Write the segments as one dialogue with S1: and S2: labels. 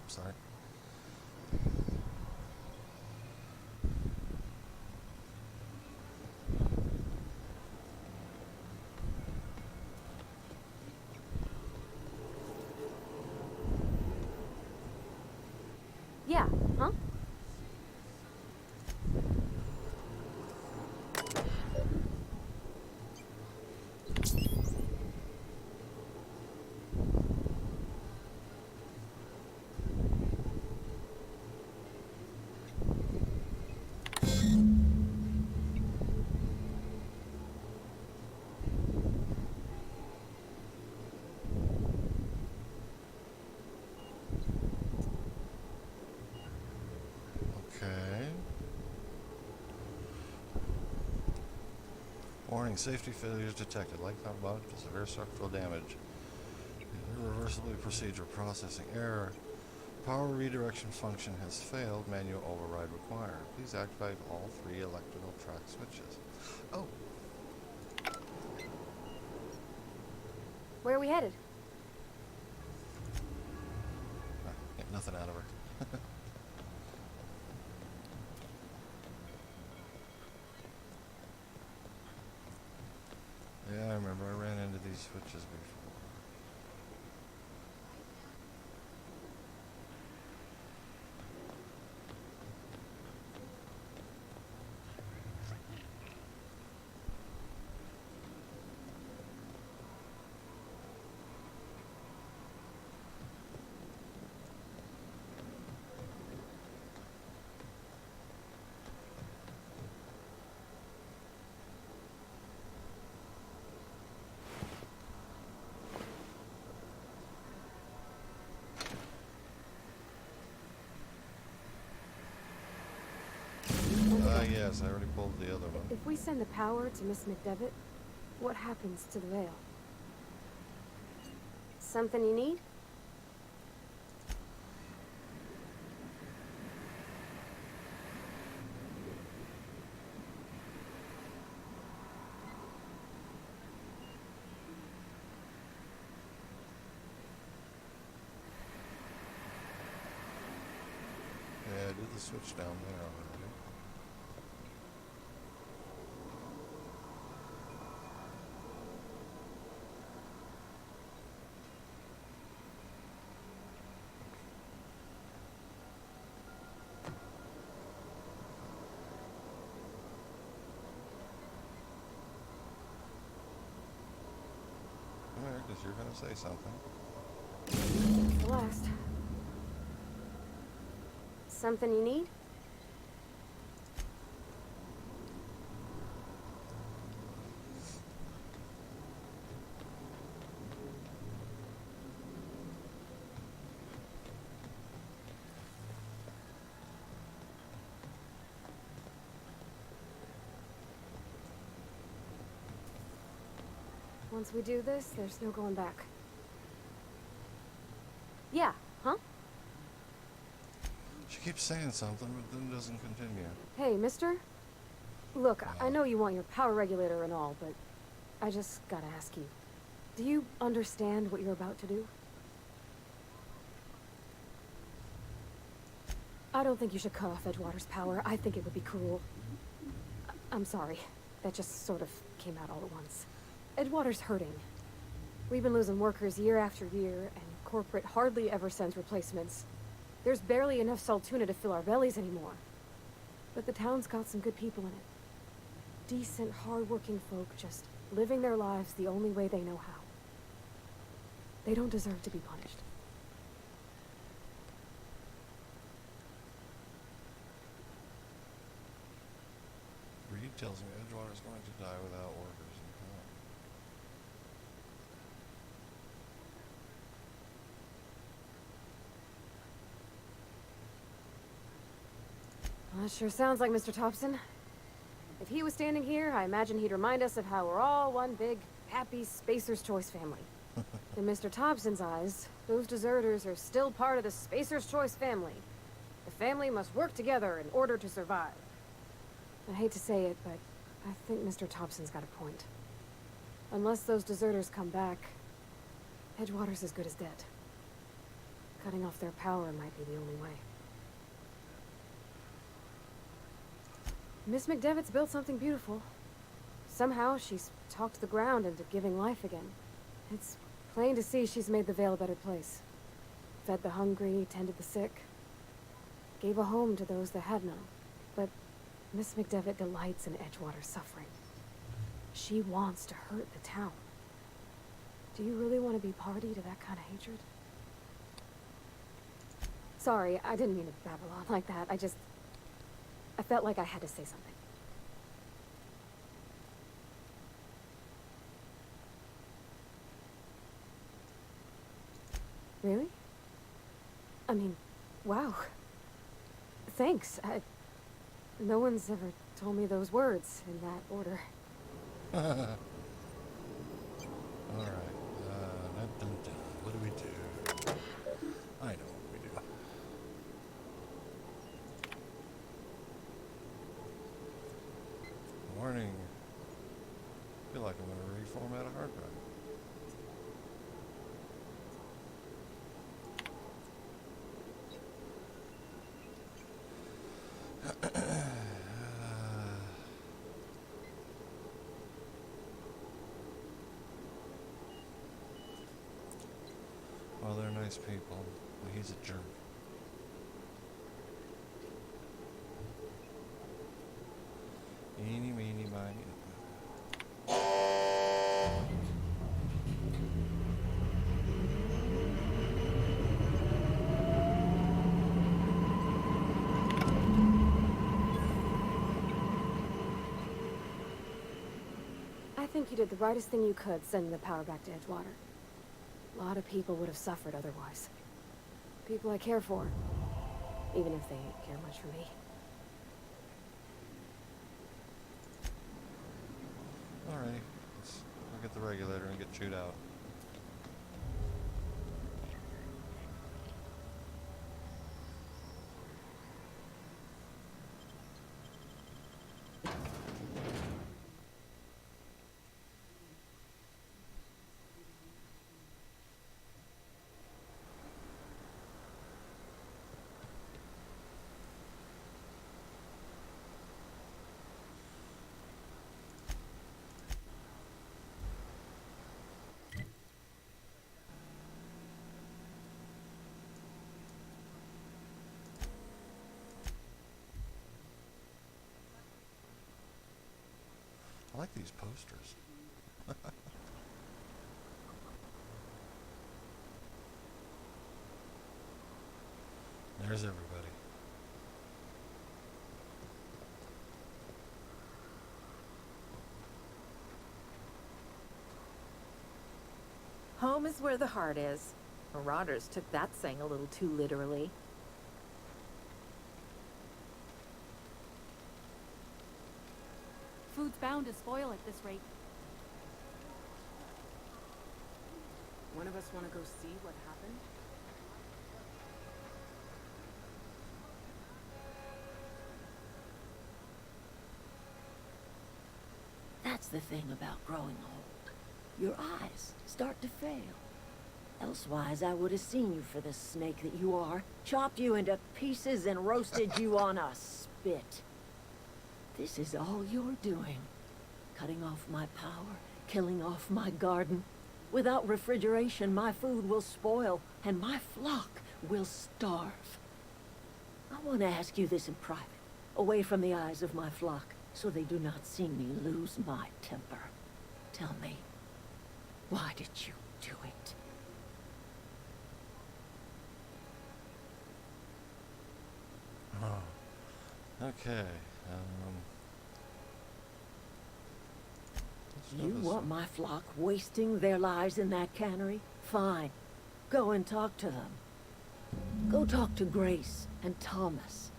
S1: Sorry.
S2: Yeah, huh?
S1: Okay. Warning, safety failures detected. Like not about severe structural damage. Irreversibly procedure processing error. Power redirection function has failed. Manual override required. Please activate all 3 electrical track switches. Oh,
S2: Where are we headed?
S1: get nothing out of her. Yeah, I remember. I ran into these switches before.
S2: Okay.
S1: Yes, I already pulled the other one.
S2: If we send the power to Miss McDevitt, what happens to the veil? Something you need?
S1: Yeah, I did the switch down there already. Come here, because you're going to say something.
S2: The last. Something you need? Once we do this, there's no going back. Yeah, huh?
S1: She keeps saying something, but then doesn't continue.
S2: Hey, mister? Look, I know you want your power regulator and all, but I just gotta ask you. Do you understand what you're about to do? I don't think you should cut off Edgewater's power. I think it would be cruel. I'm sorry. That just sort of came out all at once. Edgewater's hurting. We've been losing workers year after year, and corporate hardly ever sends replacements. There's barely enough Saltuna to fill our bellies anymore. But the town's got some good people in it. Decent, hard-working folk just living their lives the only way they know how. They don't deserve to be punished.
S1: Reed tells me Edgewater's going to die without workers in
S2: Well, that sure sounds like Mr. Thompson. If he was standing here, I imagine he'd remind us of how we're all one big, happy Spacer's Choice family. In Mr. Thompson's eyes, those deserters are still part of the Spacer's Choice family. The family must work together in order to survive. I hate to say it, but I think Mr. Thompson's got a point. Unless those deserters come back, Edgewater's as good as dead. Cutting off their power might be the only way. Miss McDevitt's built something beautiful. Somehow, she's talked the ground into giving life again. It's plain to see she's made the Vale a better place. Fed the hungry, tended the sick. Gave a home to those that had none. But Miss McDevitt delights in Edgewater's suffering. She wants to hurt the town. Do you really want to be party to that kind of hatred? Sorry, I didn't mean to babble on like that. I felt like I had to say something. Really? I mean, wow. Thanks. No one's ever told me those words in that order.
S1: Alright. What do we do? I know what we do. Warning. I feel like I'm going to reformat a hard drive. Well, they're nice people, but he's a jerk. Eeny, meeny, miny.
S2: I think you did the rightest thing you could, sending the power back to Edgewater. A lot of people would have suffered otherwise. People I care for, even if they ain't care much for me.
S1: Alrighty, let's look at the regulator and get chewed out. I like these posters. There's everybody.
S3: Home is where the heart is. Marauders took that saying a little too literally.
S4: Food's bound to spoil at this rate.
S5: One of us want to go see what happened?
S6: That's the thing about growing old. Your eyes start to fail. Elsewise, I would have seen you for the snake that you are, chopped you into pieces and roasted you on a spit. This is all you're doing. Cutting off my power, killing off my garden. Without refrigeration, my food will spoil, and my flock will starve. I want to ask you this in private, away from the eyes of my flock, so they do not see me lose my temper. Tell me, why did you do it?
S1: Oh. Okay.
S6: You want my flock wasting their lives in that cannery? Fine. Go and talk to them. Go talk to Grace and Thomas.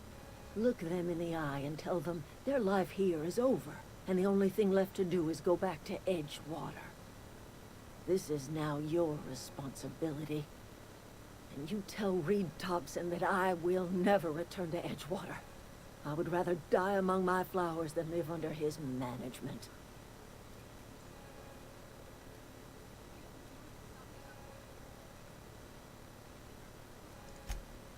S6: Look them in the eye and tell them their life here is over, and the only thing left to do is go back to Edgewater. This is now your responsibility. And you tell Reed Thompson that I will never return to Edgewater. I would rather die among my flowers than live under his management.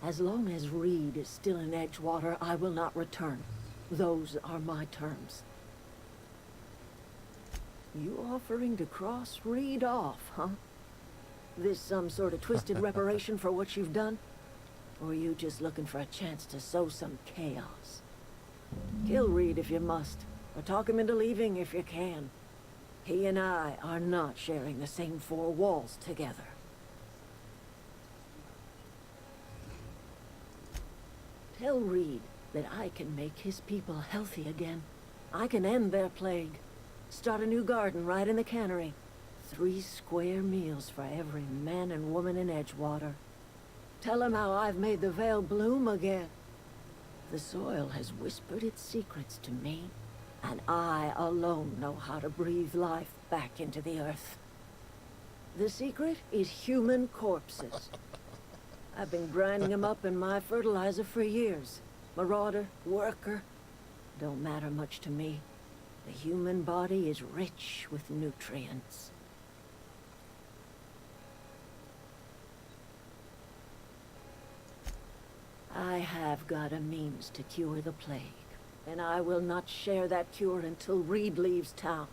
S6: As long as Reed is still in Edgewater, I will not return. Those are my terms. You offering to cross Reed off, huh? This some sort of twisted reparation for what you've done? Or are you just looking for a chance to sow some chaos? Kill Reed if you must, or talk him into leaving if you can. He and I are not sharing the same four walls together. Tell Reed that I can make his people healthy again. I can end their plague. Start a new garden right in the cannery. 3 square meals for every man and woman in Edgewater. Tell him how I've made the Vale bloom again. The soil has whispered its secrets to me, and I alone know how to breathe life back into the earth. The secret is human corpses. I've been grinding them up in my fertilizer for years. Marauder, worker, don't matter much to me. The human body is rich with nutrients. I have got a means to cure the plague, and I will not share that cure until Reed leaves town.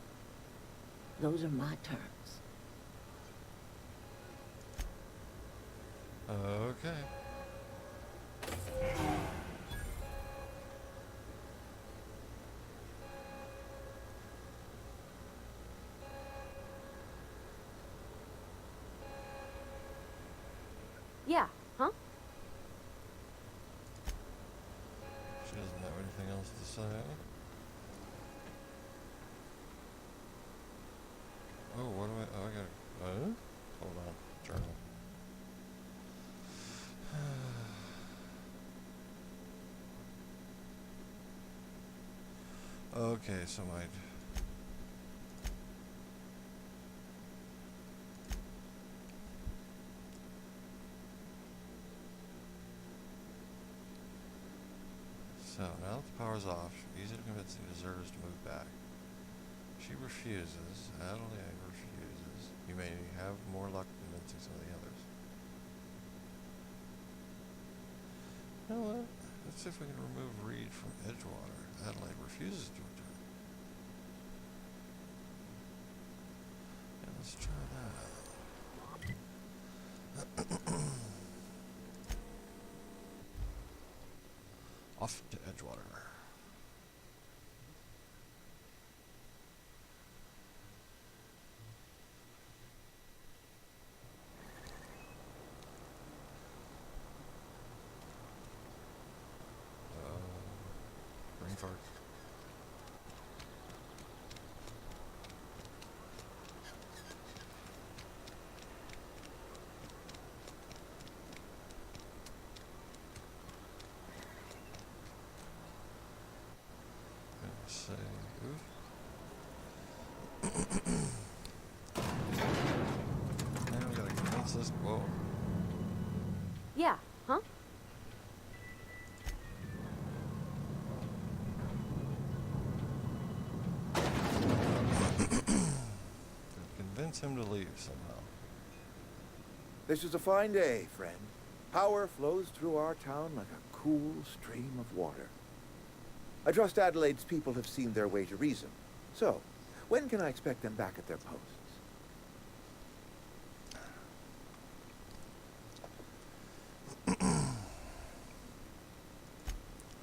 S6: Those are my terms.
S1: Okay.
S2: Yeah, huh?
S1: She doesn't have anything else to say. Oh, what do I... Oh, I gotta... Hold on. Journal. Okay, so my... So, now that the power's off, easy to convince the deserters to move back. She refuses. Adelaide refuses. You may have more luck convincing some of the others. You know what? Let's see if we can remove Reed from Edgewater. Adelaide refuses to return. Yeah, let's try that. Off to Edgewater. Brain fart. Say, now we gotta convince this. Whoa.
S2: Yeah, huh?
S1: Convince him to leave somehow.
S7: This is a fine day, friend. Power flows through our town like a cool stream of water. I trust Adelaide's people have seen their way to reason. So, when can I expect them back at their posts?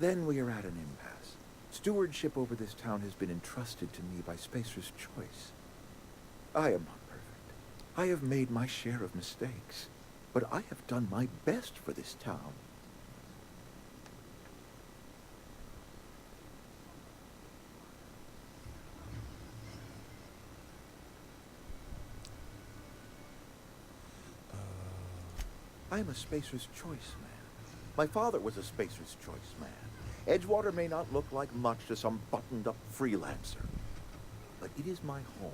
S7: Then we are at an impasse. Stewardship over this town has been entrusted to me by Spacer's Choice. I am not perfect. I have made my share of mistakes. But I have done my best for this town. I am a Spacer's Choice man. My father was a Spacer's Choice man. Edgewater may not look like much to some buttoned-up freelancer, but it is my home.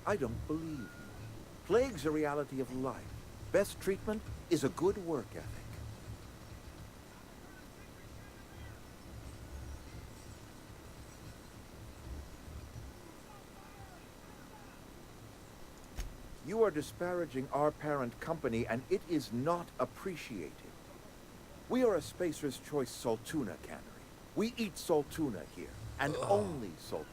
S7: I don't believe you. Plague's a reality of life. Best treatment is a good work ethic. You are disparaging our parent company, and it is not appreciated. We are a Spacer's Choice Saltuna cannery. We eat Saltuna here, and only Saltuna.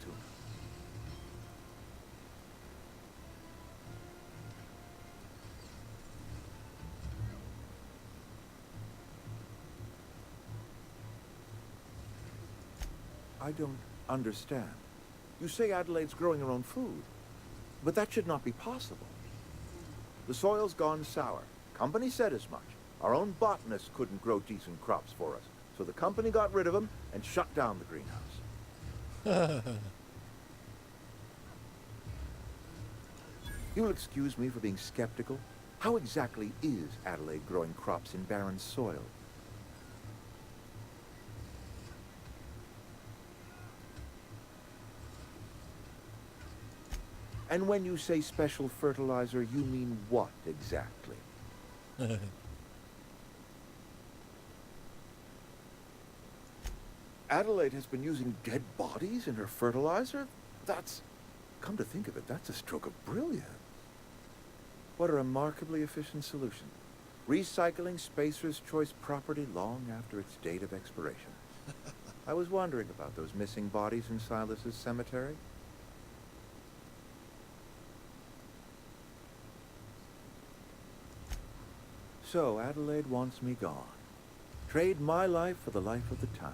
S7: I don't understand. You say Adelaide's growing her own food, but that should not be possible. The soil's gone sour. Company said as much. Our own botanist couldn't grow decent crops for us, so the company got rid of him and shut down the greenhouse. You'll excuse me for being skeptical. How exactly is Adelaide growing crops in barren soil? And when you say special fertilizer, you mean what exactly? Adelaide has been using dead bodies in her fertilizer? That's... Come to think of it, that's a stroke of brilliance. What a remarkably efficient solution. Recycling Spacer's Choice property long after its date of expiration. I was wondering about those missing bodies in Silas's cemetery. So, Adelaide wants me gone. Trade my life for the life of the town.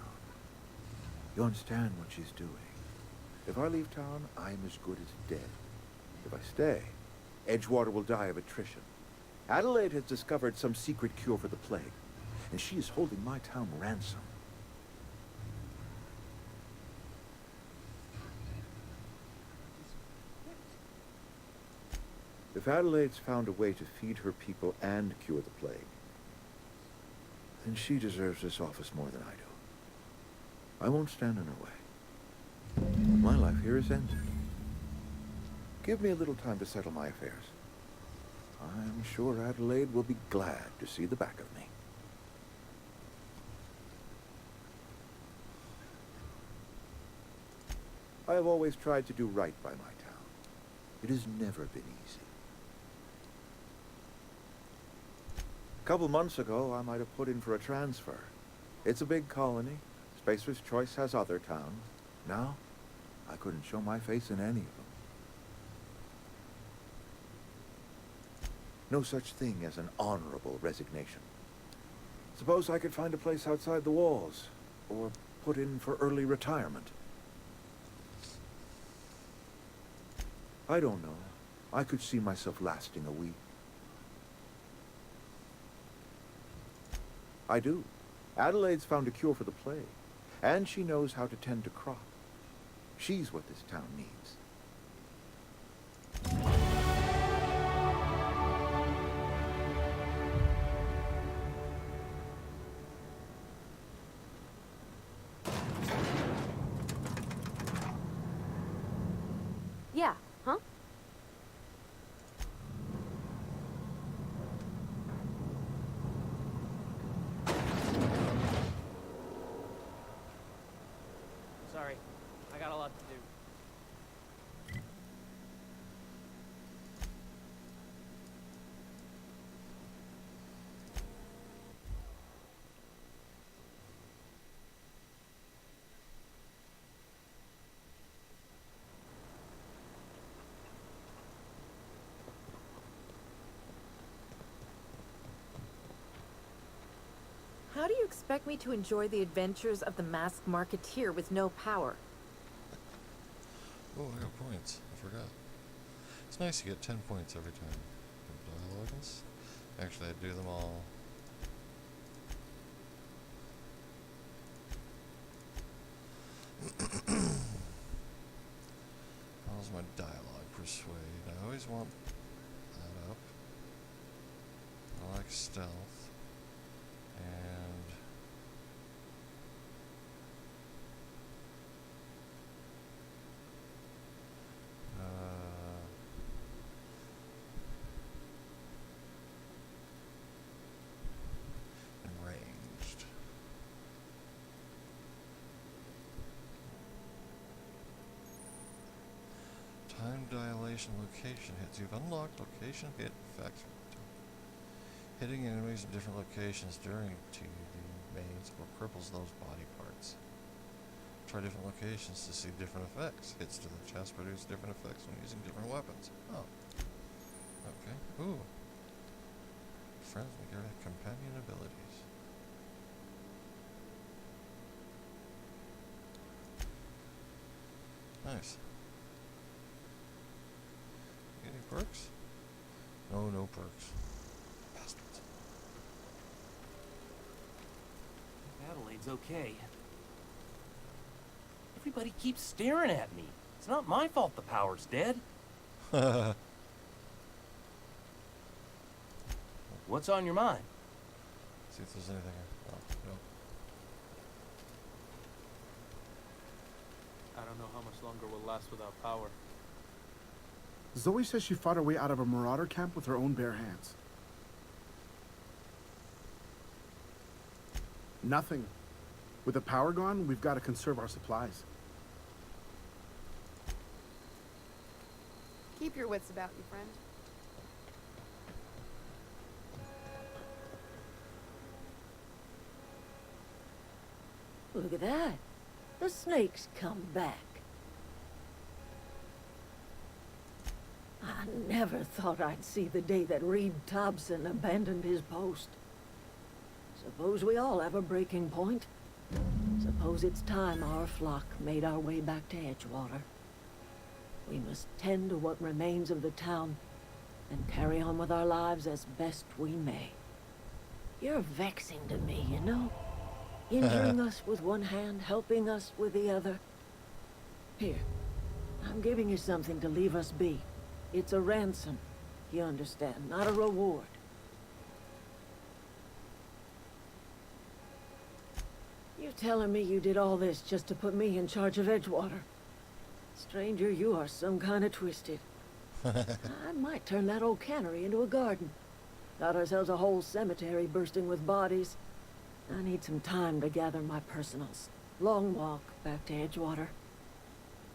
S7: You understand what she's doing. If I leave town, I'm as good as dead. If I stay, Edgewater will die of attrition. Adelaide has discovered some secret cure for the plague, and she is holding my town ransom. If Adelaide's found a way to feed her people and cure the plague, then she deserves this office more than I do. I won't stand in her way. My life here is ended. Give me a little time to settle my affairs. I'm sure Adelaide will be glad to see the back of me. I have always tried to do right by my town. It has never been easy. A couple months ago, I might have put in for a transfer. It's a big colony. Spacer's Choice has other towns. Now, I couldn't show my face in any of them. No such thing as an honorable resignation. Suppose I could find a place outside the walls, or put in for early retirement. I don't know. I could see myself lasting a week. I do. Adelaide's found a cure for the plague, and she knows how to tend to crop. She's what this town needs.
S2: Yeah, huh?
S8: Sorry, I got a lot to do.
S3: How do you expect me to enjoy the adventures of the masked marketeer with no power?
S1: Oh, I got points. I forgot. It's nice to get 10 points every time. Dialogues? Actually, I do them all. How's my dialogue persuade? I always want that up. I like stealth. And ranged. Time dilation. location hits. You've unlocked location hit effects. Hitting enemies in different locations during TD mains or cripples those body parts. Try different locations to see different effects. Hits to the chest produce different effects when using different weapons. Oh. Okay. Ooh. Friends may get companion abilities. Nice. Any perks? No, no perks. Bastards.
S9: Adelaide's okay. Everybody keeps staring at me. It's not my fault the power's dead. What's on your mind?
S1: See if there's anything. Oh, no.
S8: I don't know how much longer we'll last without power.
S10: Zoe says she fought her way out of a marauder camp with her own bare hands. Nothing. With the power gone, we've got to conserve our supplies.
S5: Keep your wits about you, friend.
S6: Look at that. The snake's come back. I never thought I'd see the day that Reed Thompson abandoned his post. Suppose we all have a breaking point. Suppose it's time our flock made our way back to Edgewater. We must tend to what remains of the town and carry on with our lives as best we may. You're vexing to me, you know? Injuring us with one hand, helping us with the other. Here, I'm giving you something to leave us be. It's a ransom, you understand, not a reward. You telling me you did all this just to put me in charge of Edgewater? Stranger, you are some kind of twisted. I might turn that old cannery into a garden. Got ourselves a whole cemetery bursting with bodies. I need some time to gather my personals. Long walk back to Edgewater.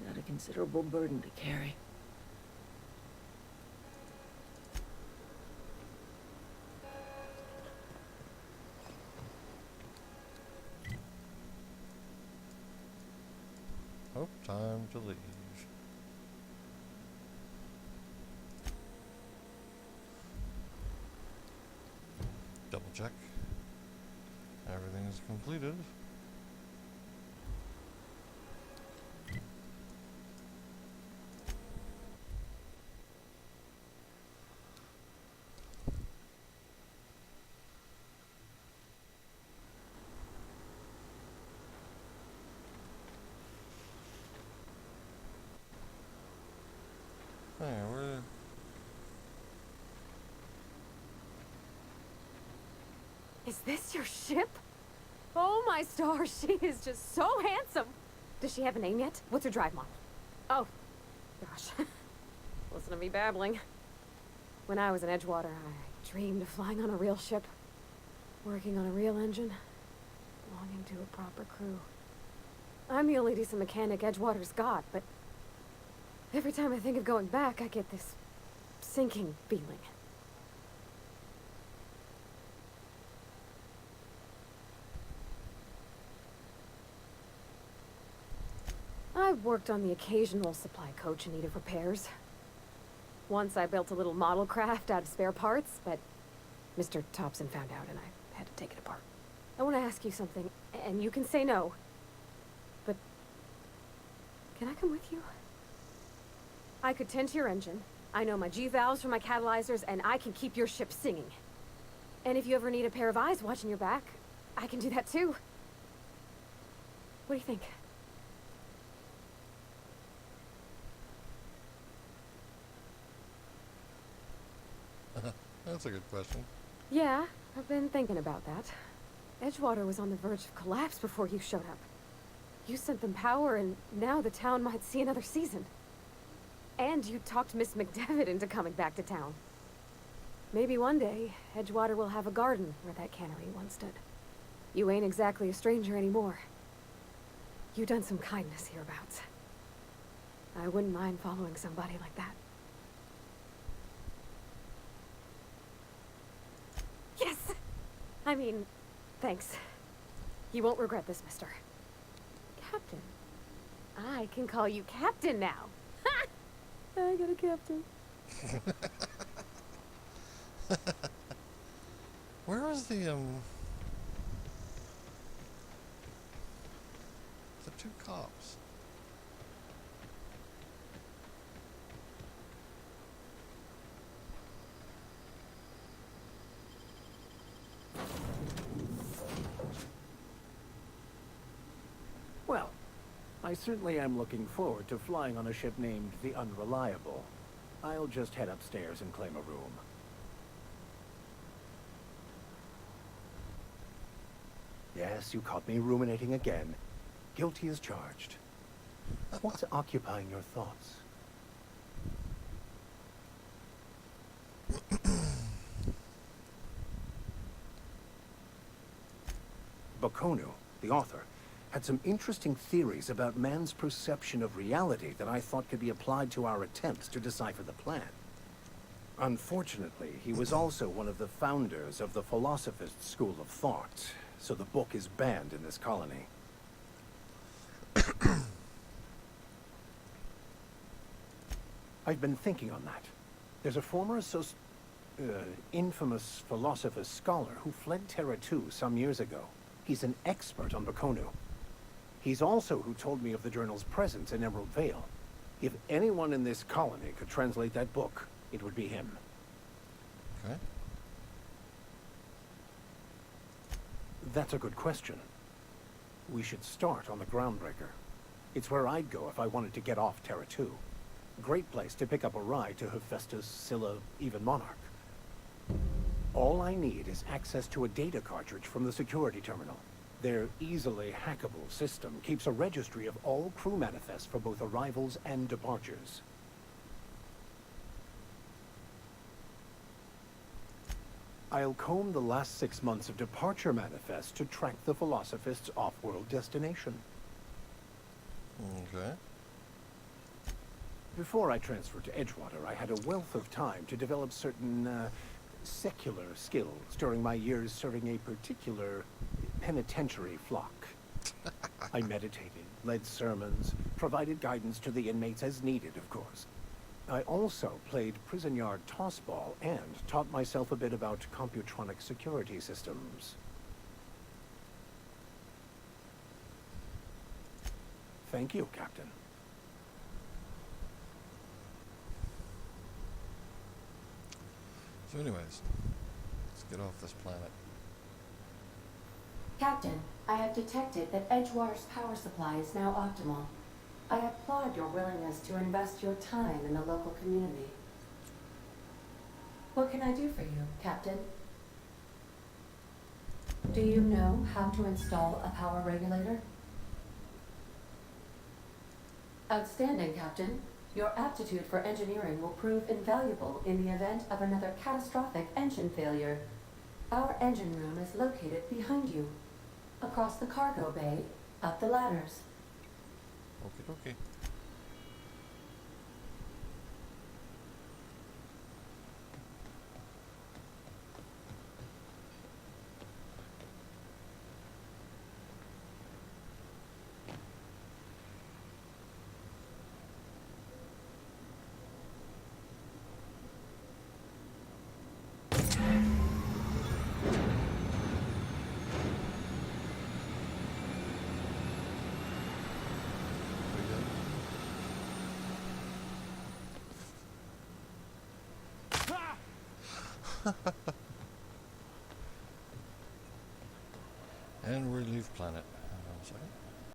S6: Got a considerable burden to carry.
S1: Oh, time to leave. Double check. Everything is completed. Hey, where?
S2: Is this your ship? Oh my stars, she is just so handsome. Does she have a name yet? What's her drive model? Oh, gosh. Listen to me babbling. When I was in Edgewater, I dreamed of flying on a real ship, working on a real engine, belonging to a proper crew. I'm the only decent mechanic Edgewater's got, but every time I think of going back, I get this sinking feeling. I've worked on the occasional supply coach in need of repairs. Once I built a little model craft out of spare parts, but Mr. Thompson found out and I had to take it apart. I want to ask you something, and you can say no, but can I come with you? I could tend to your engine. I know my G-valves for my catalyzers, and I can keep your ship singing. And if you ever need a pair of eyes watching your back, I can do that too. What do you think?
S1: That's a good question.
S2: Yeah, I've been thinking about that. Edgewater was on the verge of collapse before you showed up. You sent them power, and now the town might see another season. And you talked Miss McDevitt into coming back to town. Maybe one day, Edgewater will have a garden where that cannery once stood. You ain't exactly a stranger anymore. You've done some kindness hereabouts. I wouldn't mind following somebody like that. I mean, thanks. You won't regret this, mister. Captain. I can call you Captain now. Ha! I got a captain.
S1: Where is the two cops?
S11: Well, I certainly am looking forward to flying on a ship named the Unreliable. I'll just head upstairs and claim a room. Yes, you caught me ruminating again. Guilty as charged. What's occupying your thoughts? Bakonu, the author, had some interesting theories about man's perception of reality that I thought could be applied to our attempts to decipher the plan. Unfortunately, he was also one of the founders of the Philosophist school of thought, so the book is banned in this colony. I've been thinking on that. There's a former infamous Philosophist scholar who fled Terra 2 some years ago. He's an expert on Bakonu. He's also who told me of the journal's presence in Emerald Vale. If anyone in this colony could translate that book, it would be him.
S1: Okay.
S11: That's a good question. We should start on the Groundbreaker. It's where I'd go if I wanted to get off Terra 2. Great place to pick up a ride to Hephaestus, Scylla, even Monarch. All I need is access to a data cartridge from the security terminal. Their easily hackable system keeps a registry of all crew manifests for both arrivals and departures. I'll comb the last 6 months of departure manifests to track the Philosophist's off-world destination.
S1: Okay.
S11: Before I transferred to Edgewater, I had a wealth of time to develop certain, secular skills during my years serving a particular penitentiary flock. I meditated, led sermons, provided guidance to the inmates as needed, of course. I also played prison yard tossball and taught myself a bit about computronic security systems. Thank you, Captain.
S1: So anyways, let's get off this planet.
S12: Captain, I have detected that Edgewater's power supply is now optimal. I applaud your willingness to invest your time in the local community. What can I do for you, Captain? Do you know how to install a power regulator? Outstanding, Captain. Your aptitude for engineering will prove invaluable in the event of another catastrophic engine failure. Our engine room is located behind you, across the cargo bay, up the ladders.
S1: Okie dokie. And we leave planet. Hang on a second.